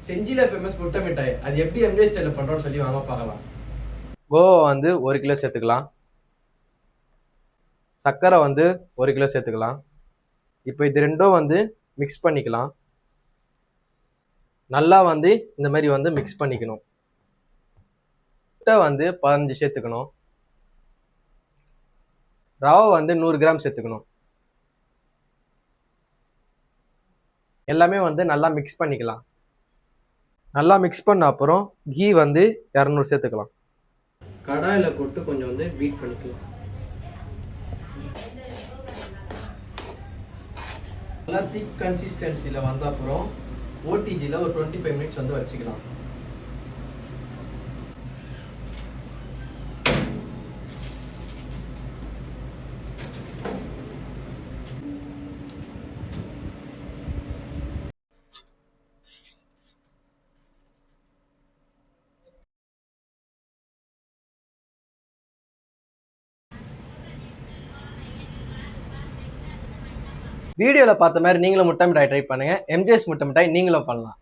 செஞ்சில famous முட்டை மிட்டாய் அது எப்படி எம்ஜே ஸ்டைலில் பண்ணுறோன்னு சொல்லி வாங்க பார்க்கலாம். கோவா வந்து 1 கிலோ சேர்த்துக்கலாம். சர்க்கரை வந்து 1 கிலோ சேர்த்துக்கலாம். இப்போ இது ரெண்டும் வந்து மிக்ஸ் பண்ணிக்கலாம். நல்லா வந்து இந்த மாதிரி வந்து மிக்ஸ் பண்ணிக்கணும். முட்டை வந்து 15 சேர்த்துக்கணும். ரவை வந்து 100 கிராம் சேர்த்துக்கணும். எல்லாமே வந்து நல்லா மிக்ஸ் பண்ணிக்கலாம். நல்லா மிக்ஸ் பண்ண அப்புறம் கீ வந்து 200 சேர்த்துக்கலாம். கடாயில் போட்டு கொஞ்சம் வந்து பீட் பண்ணிக்கலாம். நல்லா திக் கன்சிஸ்டன்சியில் வந்த அப்புறம் ஓடிஜியில் ஒரு 25 மினிட்ஸ் வந்து வச்சுக்கலாம். வீடியோவில் பார்த்த மாதிரி நீங்களும் முட்டை மிட்டாய் ட்ரை பண்ணுங்க. எம்ஜிஎஸ் முட்டை மிட்டாய் நீங்களும் பண்ணலாம்.